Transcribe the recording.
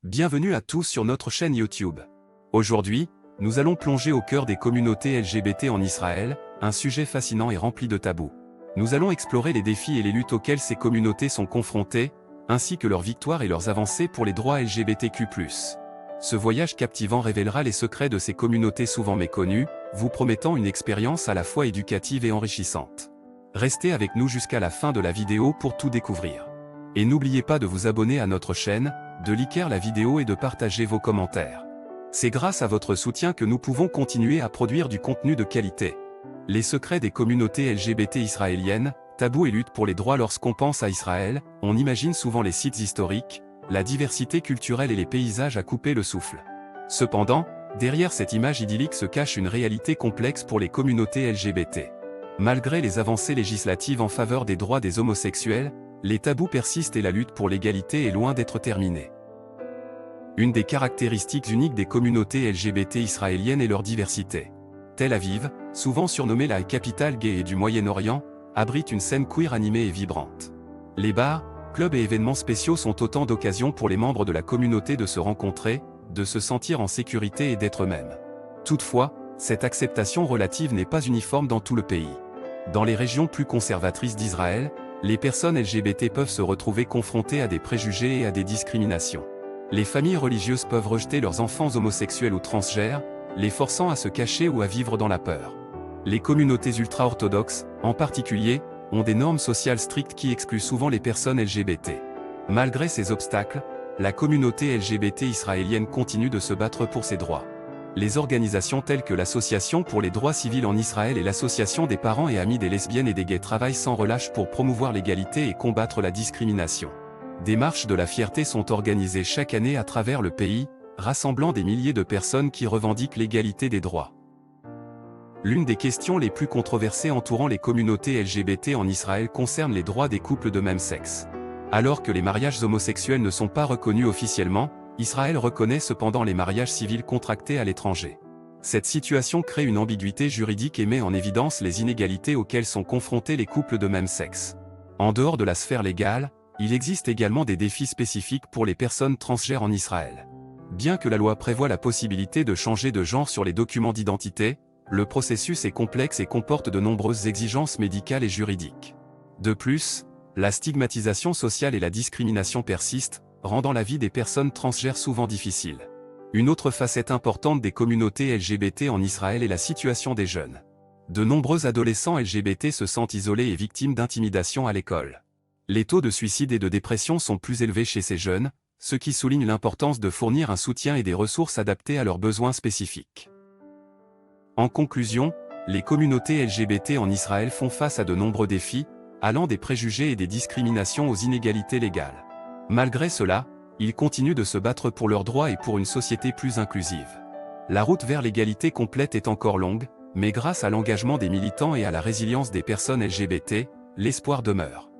Bienvenue à tous sur notre chaîne YouTube. Aujourd'hui, nous allons plonger au cœur des communautés LGBT en Israël, un sujet fascinant et rempli de tabous. Nous allons explorer les défis et les luttes auxquelles ces communautés sont confrontées, ainsi que leurs victoires et leurs avancées pour les droits LGBTQ+. Ce voyage captivant révélera les secrets de ces communautés souvent méconnues, vous promettant une expérience à la fois éducative et enrichissante. Restez avec nous jusqu'à la fin de la vidéo pour tout découvrir. Et n'oubliez pas de vous abonner à notre chaîne, de liker la vidéo et de partager vos commentaires. C'est grâce à votre soutien que nous pouvons continuer à produire du contenu de qualité. Les secrets des communautés LGBT israéliennes, tabous et lutte pour les droits. Lorsqu'on pense à Israël, on imagine souvent les sites historiques, la diversité culturelle et les paysages à couper le souffle. Cependant, derrière cette image idyllique se cache une réalité complexe pour les communautés LGBT. Malgré les avancées législatives en faveur des droits des homosexuels, les tabous persistent et la lutte pour l'égalité est loin d'être terminée. Une des caractéristiques uniques des communautés LGBT israéliennes est leur diversité. Tel Aviv, souvent surnommée la capitale gay et du Moyen-Orient, abrite une scène queer animée et vibrante. Les bars, clubs et événements spéciaux sont autant d'occasions pour les membres de la communauté de se rencontrer, de se sentir en sécurité et d'être eux-mêmes. Toutefois, cette acceptation relative n'est pas uniforme dans tout le pays. Dans les régions plus conservatrices d'Israël, les personnes LGBT peuvent se retrouver confrontées à des préjugés et à des discriminations. Les familles religieuses peuvent rejeter leurs enfants homosexuels ou transgenres, les forçant à se cacher ou à vivre dans la peur. Les communautés ultra-orthodoxes, en particulier, ont des normes sociales strictes qui excluent souvent les personnes LGBT. Malgré ces obstacles, la communauté LGBT israélienne continue de se battre pour ses droits. Les organisations telles que l'Association pour les droits civils en Israël et l'Association des parents et amis des lesbiennes et des gays travaillent sans relâche pour promouvoir l'égalité et combattre la discrimination. Des marches de la fierté sont organisées chaque année à travers le pays, rassemblant des milliers de personnes qui revendiquent l'égalité des droits. L'une des questions les plus controversées entourant les communautés LGBT en Israël concerne les droits des couples de même sexe. Alors que les mariages homosexuels ne sont pas reconnus officiellement, Israël reconnaît cependant les mariages civils contractés à l'étranger. Cette situation crée une ambiguïté juridique et met en évidence les inégalités auxquelles sont confrontés les couples de même sexe. En dehors de la sphère légale, il existe également des défis spécifiques pour les personnes transgenres en Israël. Bien que la loi prévoie la possibilité de changer de genre sur les documents d'identité, le processus est complexe et comporte de nombreuses exigences médicales et juridiques. De plus, la stigmatisation sociale et la discrimination persistent, rendant la vie des personnes transgenres souvent difficile. Une autre facette importante des communautés LGBT en Israël est la situation des jeunes. De nombreux adolescents LGBT se sentent isolés et victimes d'intimidation à l'école. Les taux de suicide et de dépression sont plus élevés chez ces jeunes, ce qui souligne l'importance de fournir un soutien et des ressources adaptées à leurs besoins spécifiques. En conclusion, les communautés LGBT en Israël font face à de nombreux défis, allant des préjugés et des discriminations aux inégalités légales. Malgré cela, ils continuent de se battre pour leurs droits et pour une société plus inclusive. La route vers l'égalité complète est encore longue, mais grâce à l'engagement des militants et à la résilience des personnes LGBT, l'espoir demeure.